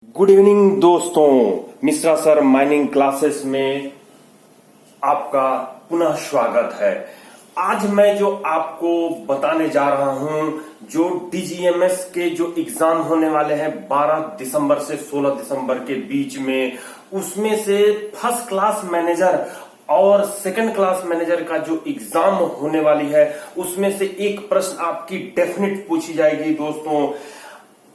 Good evening दोस्तों, Mishra sir mining classes में आपका पुनः स्वागत है। आज मैं जो आपको बताने जा रहा हूं, जो डीजीएमएस के जो एग्जाम होने वाले हैं 12 दिसंबर से 16 दिसंबर के बीच में, उसमें से फर्स्ट क्लास मैनेजर और सेकंड क्लास मैनेजर का जो एग्जाम होने वाली है, उसमें से एक प्रश्न आपकी डेफिनेट पूछी जाएगी दोस्तों।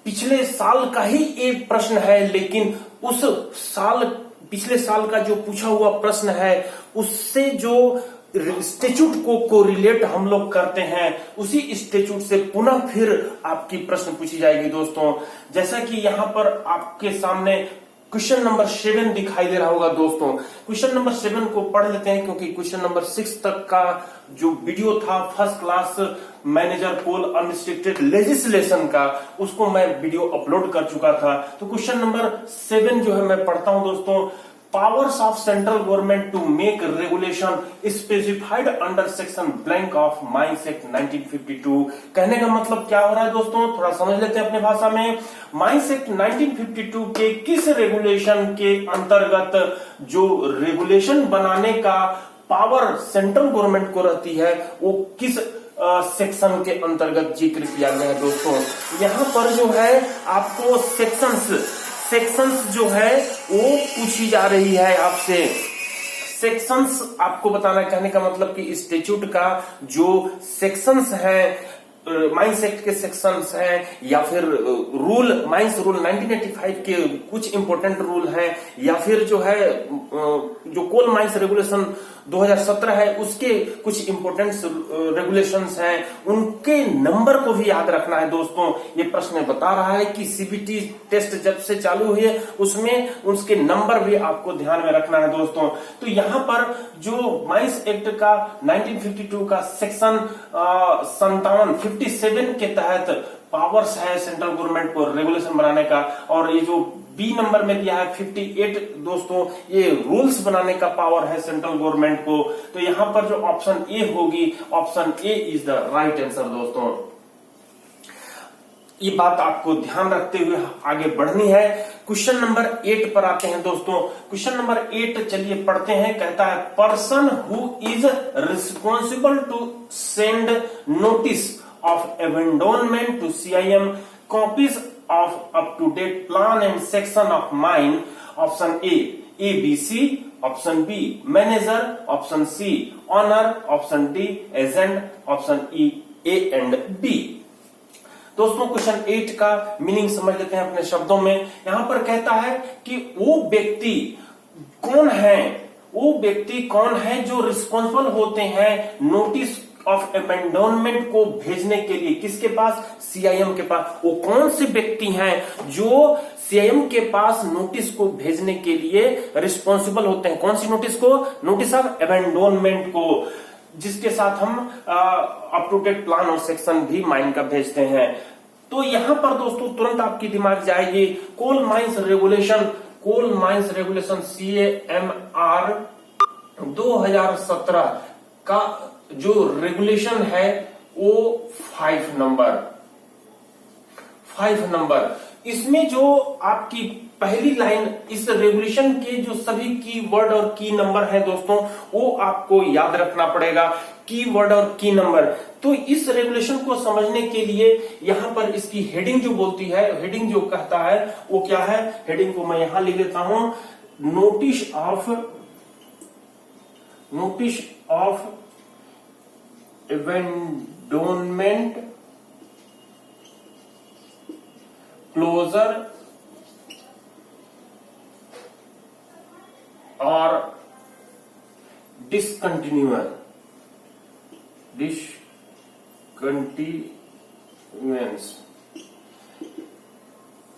पिछले साल का ही एक प्रश्न है, लेकिन उस साल पिछले साल का जो पूछा हुआ प्रश्न है उससे जो स्टेच्यूट को कोरिलेट हम लोग करते हैं, उसी स्टेच्यूट से पुनः फिर आपकी प्रश्न पूछी जाएगी दोस्तों। जैसा कि यहाँ पर आपके सामने क्वेश्चन नंबर 7 दिखाई दे रहा होगा दोस्तों। क्वेश्चन नंबर 7 को पढ़ लेते हैं, क्योंकि क्वेश्चन नंबर 6 तक का जो वीडियो था फर्स्ट क्लास मैनेजर पोल अनरिस्ट्रिक्टेड लेजिस्लेशन का, उसको मैं वीडियो अपलोड कर चुका था। तो क्वेश्चन नंबर 7 जो है मैं पढ़ता हूं दोस्तों। Powers of central government to make regulation specified under section blank of Mines Act 1952। कहने का मतलब क्या हो रहा है दोस्तों, थोड़ा समझ लेते हैं अपने भाषा में। माइंस एक्ट 1952 के किस रेगुलेशन के अंतर्गत जो रेगुलेशन बनाने का पावर सेंट्रल गवर्नमेंट को रहती है, वो किस सेक्शन के अंतर्गत जिक्र किया गया है दोस्तों। यहाँ पर जो है आपको सेक्शंस जो है वो पूछी जा रही है आपसे। सेक्शंस आपको बताना, कहने का मतलब कि स्टेच्यूट का जो सेक्शंस है, माइंस एक्ट के सेक्शंस हैं, या फिर माइंस रूल 1985 के कुछ इंपोर्टेंट रूल हैं, या फिर जो है जो कोल माइंस रेगुलेशन 2017 है उसके कुछ इंपोर्टेंट रेगुलेशंस हैं, उनके नंबर को भी याद रखना है दोस्तों। ये प्रश्न बता रहा है कि सीबीटी टेस्ट जब से चालू हुई है उसमें उसके नंबर भी आपको ध्यान में रखना है दोस्तों। तो यहाँ पर जो माइंस एक्ट का 1952 का सेक्शन 57 के तहत पावर्स है सेंट्रल गवर्नमेंट को रेगुलेशन बनाने का, और ये जो बी नंबर में दिया है 58 दोस्तों, ये रूल्स बनाने का पावर है सेंट्रल गवर्नमेंट को। तो यहाँ पर जो ऑप्शन ए होगी, option A is the right answer दोस्तों। ये बात आपको ध्यान रखते हुए आगे बढ़नी है। क्वेश्चन नंबर 8 पर आते हैं दोस्तों। क्वेश्चन नंबर 8 चलिए पढ़ते हैं। कहता है person who is responsible to send notice of abandonment to CIM copies of up to date plan and section of mine. Option A ABC, option B manager, option C owner, option D agent, option E A and B। दोस्तों question 8 का meaning समझ लेते हैं अपने शब्दों में। यहां पर कहता है कि वो व्यक्ति कौन है जो रिस्पॉन्सिबल होते हैं नोटिस ऑफ अबैंडोनमेंट को भेजने के लिए, किसके पास? CIM के पास। वो कौन से व्यक्ति हैं जो CIM के पास नोटिस को भेजने के लिए रिस्पॉन्सिबल होते हैं? कौन सी नोटिस को? नोटिस ऑफ अबैंडोनमेंट को, जिसके साथ हम अप टू डेट प्लान और सेक्शन भी माइन का भेजते हैं। तो यहां पर दोस्तों तुरंत आपकी दिमाग जाएगी कोल माइंस रेगुलेशन CAMR 2017 का जो रेगुलेशन है वो 5 नंबर। इसमें जो आपकी पहली लाइन, इस रेगुलेशन के जो सभी की वर्ड और की नंबर है दोस्तों, वो आपको याद रखना पड़ेगा। की वर्ड और की नंबर। तो इस रेगुलेशन को समझने के लिए यहां पर इसकी हेडिंग जो बोलती है, हेडिंग जो कहता है वो क्या है? हेडिंग को मैं यहां लिख लेता हूं, नोटिस ऑफ अबैंडोनमेंट, क्लोजर और डिसकंटिन्यूएंस।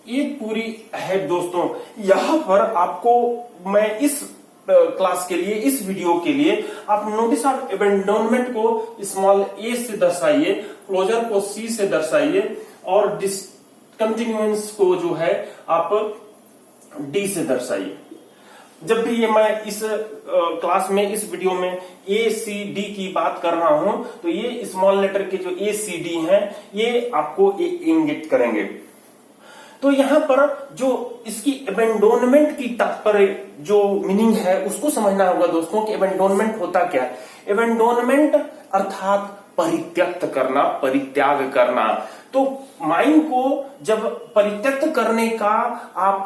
ये पूरी है दोस्तों। यहां पर आपको मैं इस क्लास के लिए, इस वीडियो के लिए, आप नोटिस ऑफ अबैंडोनमेंट को स्मॉल a से दर्शाइए, क्लोजर को C से दर्शाइए, और डिसकंटिन्यूएंस को जो है आप D से दर्शाइए। जब भी ये मैं इस क्लास में, इस वीडियो में ACD की बात कर रहा हूं, तो ये स्मॉल लेटर के जो ACD हैं, ये आपको इंगित करेंगे। तो यहां पर जो इसकी एबेंडोनमेंट की तात्पर्य जो मीनिंग है उसको समझना होगा दोस्तों कि एबेंडोनमेंट होता क्या है। एबेंडोनमेंट अर्थात परित्यक्त करना, परित्याग करना। तो माइंड को जब परित्यक्त करने का आप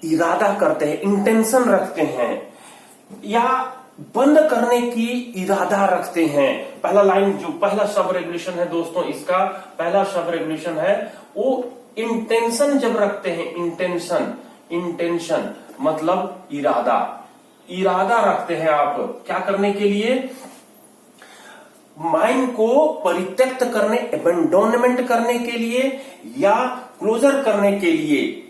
इरादा करते हैं, इंटेंशन रखते हैं, या बंद करने की इरादा रखते हैं, पहला लाइन जो पहला सब रेगुलेशन है दोस्तों, इसका पहला सब रेगुलेशन है वो इंटेंशन जब रखते हैं, इंटेंशन मतलब इरादा, इरादा रखते हैं आप क्या करने के लिए, माइंड को परित्यक्त करने, एबेंडोनमेंट करने के लिए, या क्लोजर करने के लिए,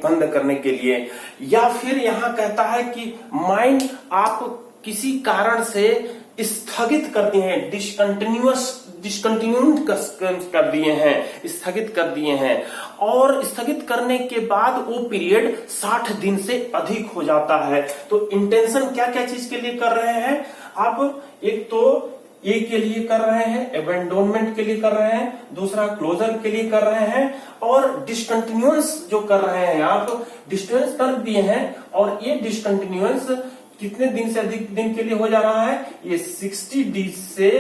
बंद करने के लिए, या फिर यहां कहता है कि माइंड आप किसी कारण से स्थगित कर दिए हैं, डिसकंटिन्यूड कर दिए हैं, स्थगित कर दिए हैं, और स्थगित करने के बाद वो पीरियड 60 दिन से अधिक हो जाता है। तो इंटेंशन क्या क्या चीज के लिए कर रहे हैं आप, एक तो ए के लिए कर रहे हैं, एबेंडोनमेंट के लिए कर रहे हैं, दूसरा क्लोजर के लिए कर रहे हैं, और डिसकंटिन्यूअस जो कर रहे हैं आप, डिस्टेंस कर दिए हैं, और ये डिसकंटिन्यूअस कितने दिन से अधिक दिन के लिए हो जा रहा है, ये 60 दिन से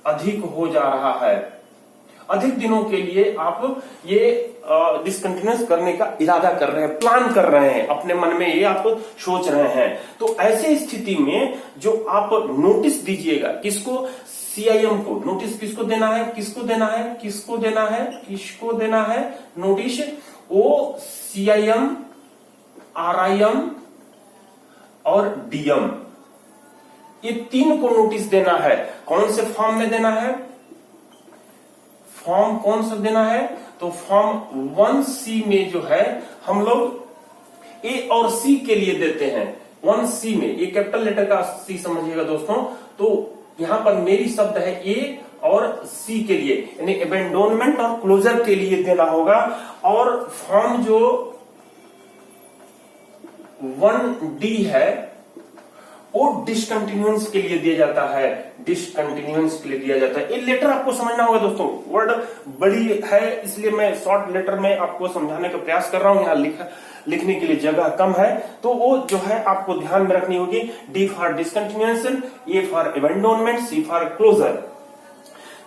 अधिक हो जा रहा है। अधिक दिनों के लिए आप ये डिसकंटिन्यूअस करने का इरादा कर रहे हैं, प्लान कर रहे हैं, अपने मन में ये आप सोच रहे हैं। तो ऐसे स्थिति में जो आप नोटिस दीजिएगा, किसको, सीआईएम को नोटिस किसको देना है, किसको देना है, किसको देना है, किसको देना है नोटिस, ओ सीआईएम, आरआईएम और डीएम, ये तीन को नोटिस देना है। कौन से फॉर्म में देना है, फॉर्म कौन सा देना है, तो फॉर्म 1C में जो है हम लोग ए और सी के लिए देते हैं। 1C में, ये कैपिटल लेटर का सी समझिएगा दोस्तों, तो यहां पर मेरी शब्द है ए और सी के लिए, यानी एबेंडोनमेंट और क्लोजर के लिए देना होगा। और फॉर्म जो 1D है वो डिसकंटिन्यूअंस के लिए दिया जाता है, डिसकंटिन्यूअंस के लिए दिया जाता है। ये लेटर आपको समझना होगा दोस्तों, वर्ड बड़ी है इसलिए मैं शॉर्ट लेटर में आपको समझाने का प्रयास कर रहा हूं, यहाँ लिखने के लिए जगह कम है, तो वो जो है आपको ध्यान में रखनी होगी। D for discontinuance, A for abandonment, C for closure.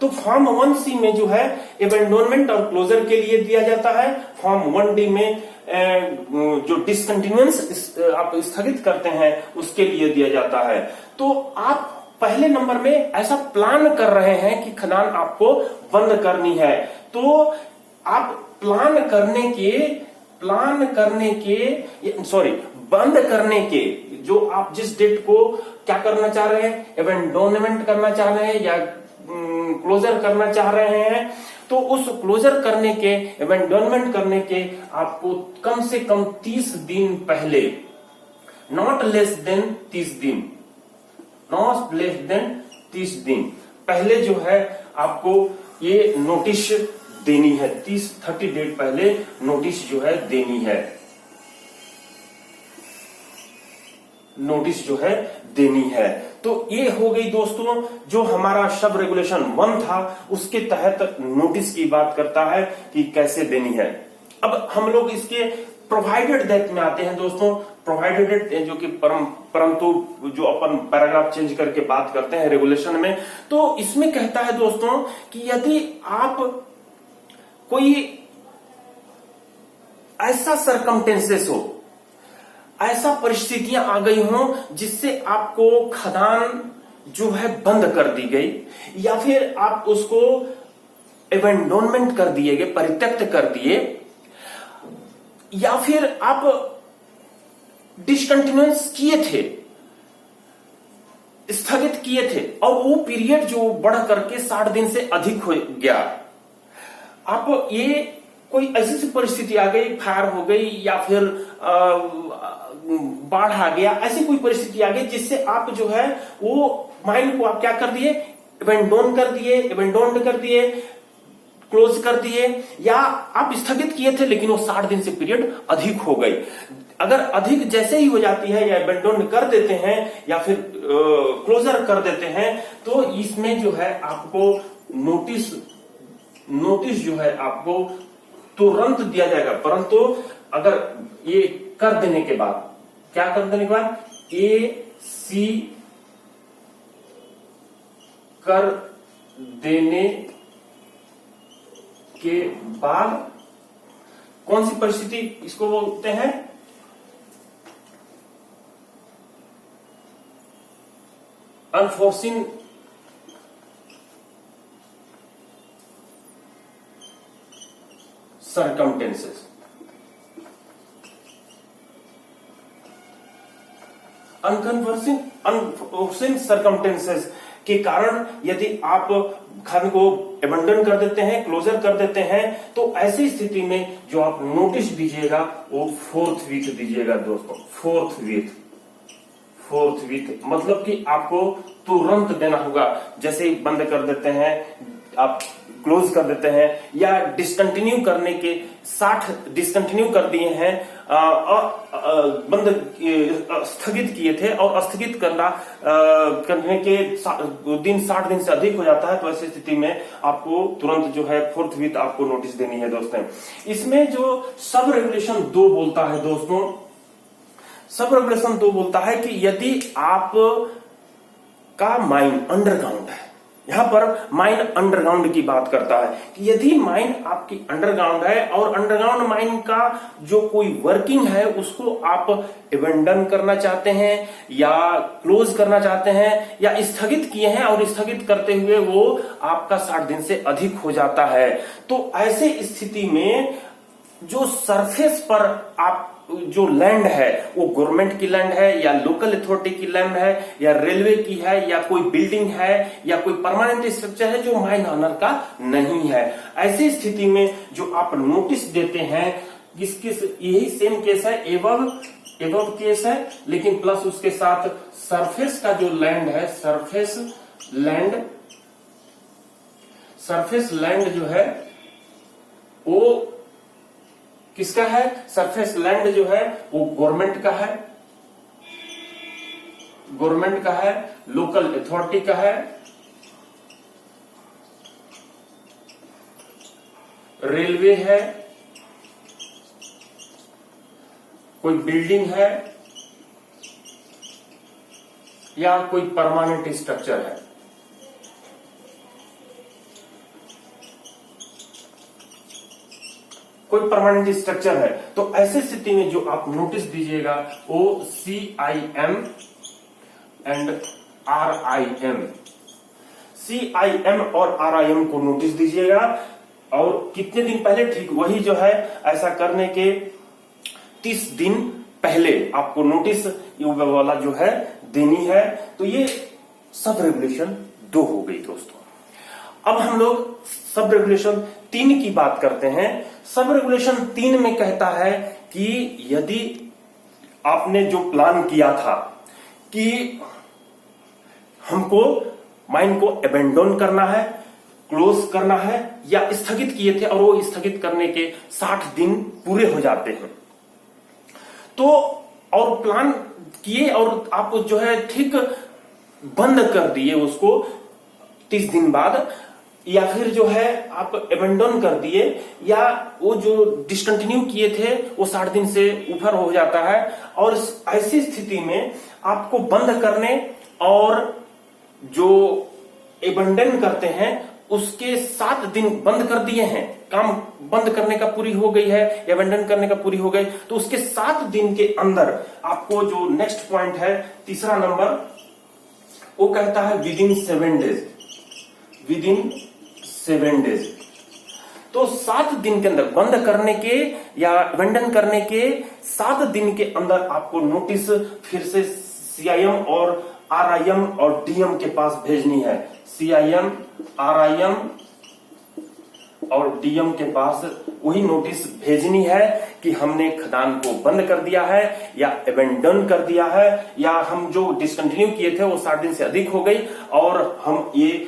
तो फॉर्म 1C में जो है एबेंडोनमेंट और क्लोजर के लिए दिया जाता है, फॉर्म 1D में जो डिसकंटिन्यूअंस आप स्थगित करते हैं उसके लिए दिया जाता है। तो आप पहले नंबर में ऐसा प्लान कर रहे हैं कि खदान आपको बंद करनी है, तो आप बंद करने के जो आप जिस डेट को क्या करना चाह रहे हैं, एबेंडोनमेंट करना चाह रहे हैं या क्लोजर करना चाह रहे हैं, तो उस क्लोजर करने के, एबेंडोनमेंट करने के आपको कम से कम 30 दिन पहले, नॉट लेस देन 30 दिन, नॉट लेस देन 30 दिन पहले जो है आपको ये नोटिस देनी है। 30 डेट पहले नोटिस जो है देनी है, नोटिस जो है देनी है। तो ये हो गई दोस्तों जो हमारा सब रेगुलेशन 1 था, उसके तहत नोटिस की बात करता है कि कैसे देनी है। अब हम लोग इसके प्रोवाइडेड डेट में आते हैं दोस्तों। प्रोवाइडेड डेट जो कि परंतु जो अपन पैराग्राफ चेंज करके बात करते हैं रेगुलेशन में, तो इसमें कहता है दोस्तों कि यदि आप कोई ऐसा सरकमटेंसेस हो, ऐसा परिस्थितियां आ गई हो जिससे आपको खदान जो है बंद कर दी गई, या फिर आप उसको एबेंडोनमेंट कर दिए गए, परित्यक्त कर दिए, या फिर आप डिसकंटिन्यूअंस किए थे, स्थगित किए थे, और वो पीरियड जो बढ़ करके 60 दिन से अधिक हो गया, आप ये कोई ऐसी सी परिस्थिति आ गई, फायर हो गई या फिर बाढ़ आ गया, ऐसी कोई परिस्थिति आ गई जिससे आप जो है वो माइंड को आप क्या कर दिए, एबेंडोन कर दिए, क्लोज कर दिए, या आप स्थगित किए थे लेकिन वो 60 दिन से पीरियड अधिक हो गई। अगर अधिक जैसे ही हो जाती है या एबेंडोन कर देते हैं या फिर क्लोजर कर देते हैं, तो इसमें जो है आपको नोटिस जो है आपको तुरंत दिया जाएगा। परंतु अगर ये कर देने के बाद, क्या कर देने के बाद, AC कर देने के बाद कौन सी परिस्थिति इसको बोलते हैं, अनफोर्सिन सर्कमटेंसेस। अनफोर्सिन सर्कमटेंसेस के कारण यदि आप खाने को एबंडन कर देते हैं, क्लोजर कर देते हैं, तो ऐसी स्थिति में जो आप नोटिस दीजिएगा वो 4th वीक दीजिएगा दोस्तों। 4th वीक मतलब कि आपको तुरंत देना होगा। जैसे ही बंद कर देते हैं, आप क्लोज कर देते हैं या डिसकंटिन्यू करने के 60 डिसकंटिन्यू कर दिए हैं, बंद स्थगित किए थे और स्थगित करने के दिन 60 दिन से अधिक हो जाता है, तो ऐसी स्थिति में आपको तुरंत जो है 4th वीक आपको नोटिस देनी है दोस्तों। इसमें जो सब रेगुलेशन 2 बोलता है दोस्तों, सब रेगुलेशन 2 बोलता है कि यदि आप का माइन अंडरग्राउंड है, यहां पर माइन अंडरग्राउंड की बात करता है कि यदि माइन आपकी अंडरग्राउंड है और अंडरग्राउंड माइन का जो कोई वर्किंग है उसको आप एबंडन करना चाहते हैं या क्लोज करना चाहते हैं या स्थगित किए हैं और स्थगित करते हुए वो आपका 60 दिन से अधिक हो जाता है, तो ऐसे स्थिति में जो सरफेस पर आप जो लैंड है वो गवर्नमेंट की लैंड है या लोकल अथॉरिटी की लैंड है या रेलवे की है या कोई बिल्डिंग है या कोई परमानेंट स्ट्रक्चर है जो माइन ऑनर का नहीं है, ऐसी स्थिति में जो आप नोटिस देते हैं, यही सेम केस है, एबव केस है, लेकिन प्लस उसके साथ सरफेस का जो लैंड है, सरफेस लैंड जो है वो किसका है, सरफेस लैंड जो है वो गवर्नमेंट का है, लोकल अथॉरिटी का है, रेलवे है, कोई बिल्डिंग है या कोई परमानेंट स्ट्रक्चर है। कोई परमानेंट स्ट्रक्चर है, तो ऐसी स्थिति में जो आप नोटिस दीजिएगा वो CIM एंड RIM, CIM और RIM को नोटिस दीजिएगा। और कितने दिन पहले, ठीक वही जो है ऐसा करने के 30 दिन पहले आपको नोटिस वाला जो है देनी है। तो ये सब रेगुलेशन 2 हो गई दोस्तों। अब हम लोग सब रेगुलेशन 3 की बात करते हैं। सब रेगुलेशन 3 में कहता है कि यदि आपने जो प्लान किया था कि हमको माइन को एबेंडन करना है, क्लोज करना है या स्थगित किए थे और वो स्थगित करने के 60 दिन पूरे हो जाते हैं, तो और प्लान किए और आप जो है ठीक बंद कर दिए उसको 30 दिन बाद, या फिर जो है आप एबेंडन कर दिए या वो जो डिसकंटिन्यू किए थे वो 60 दिन से ऊपर हो जाता है, और ऐसी स्थिति में आपको बंद करने और जो एबेंडन करते हैं उसके 7 दिन बंद कर दिए हैं, काम बंद करने का पूरी हो गई है, एबेंडन करने का पूरी हो गई, तो उसके 7 दिन के अंदर आपको जो नेक्स्ट पॉइंट है तीसरा नंबर, वो कहता है विदिन 7 डेज, विदिन 7 डेज। तो 7 दिन के अंदर बंद करने के या एबेंडन करने के 7 दिन के अंदर आपको नोटिस फिर से CIM और RIM और DM के पास भेजनी है। CIM, RIM और DM के पास वही नोटिस भेजनी है कि हमने खदान को बंद कर दिया है या एबेंडन कर दिया है, या हम जो डिसकंटिन्यू किए थे वो 60 दिन से अधिक हो गई और हम ये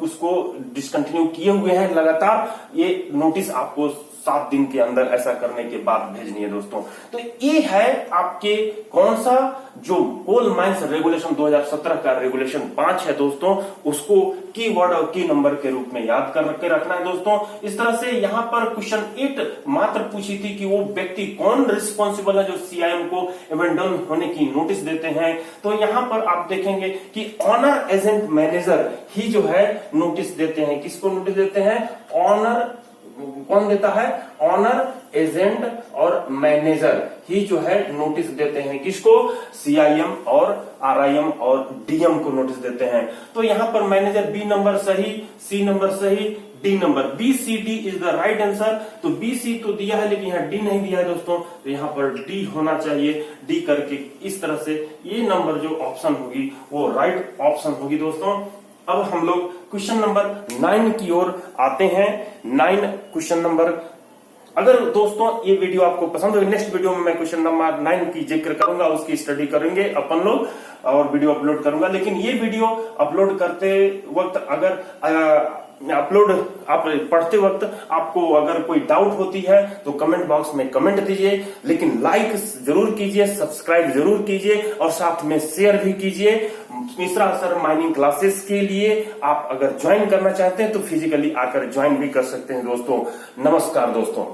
उसको डिसकंटिन्यू किए हुए हैं लगातार। ये नोटिस आपको 7 दिन के अंदर ऐसा करने के बाद भेजनी है दोस्तों। तो ये है आपके कौन सा जो कोल माइंस रेगुलेशन 2017 का रेगुलेशन 5 है दोस्तों, उसको कीवर्ड और की नंबर के रूप में याद करके रखना है दोस्तों। इस तरह से यहाँ पर क्वेश्चन 8 मात्र पूछी थी कि वो व्यक्ति कौन रिस्पॉन्सिबल है जो सीआईएम को अबेंडन होने की नोटिस देते हैं। तो यहाँ पर आप देखेंगे कि ऑनर एजेंट मैनेजर ही जो है नोटिस देते हैं। किसको नोटिस देते हैं? ऑनर कौन देता है? ऑनर एजेंट और मैनेजर ही जो है नोटिस देते हैं। किसको? सीआईएम और आरआईएम और डीएम को नोटिस देते हैं। तो यहाँ पर मैनेजर बी नंबर सही, सी नंबर सही, D number, B C D is the right answer. तो बी सी तो दिया है लेकिन यहाँ डी नहीं दिया है दोस्तों, तो यहाँ पर डी होना चाहिए। डी करके इस तरह से ये नंबर जो ऑप्शन होगी वो राइट ऑप्शन होगी दोस्तों। अब हम लोग क्वेश्चन नंबर 9 की ओर आते हैं। 9 क्वेश्चन नंबर, अगर दोस्तों ये वीडियो आपको पसंद हो, नेक्स्ट वीडियो में मैं क्वेश्चन नंबर 9 की जिक्र करूंगा, उसकी स्टडी करेंगे अपन लोग और वीडियो अपलोड करूंगा। लेकिन ये वीडियो अपलोड करते वक्त अगर आप पढ़ते वक्त आपको अगर कोई डाउट होती है तो कमेंट बॉक्स में कमेंट दीजिए, लेकिन लाइक जरूर कीजिए, सब्सक्राइब जरूर कीजिए और साथ में शेयर भी कीजिए। मिश्रा सर माइनिंग क्लासेस के लिए आप अगर ज्वाइन करना चाहते हैं तो फिजिकली आकर ज्वाइन भी कर सकते हैं दोस्तों। नमस्कार दोस्तों।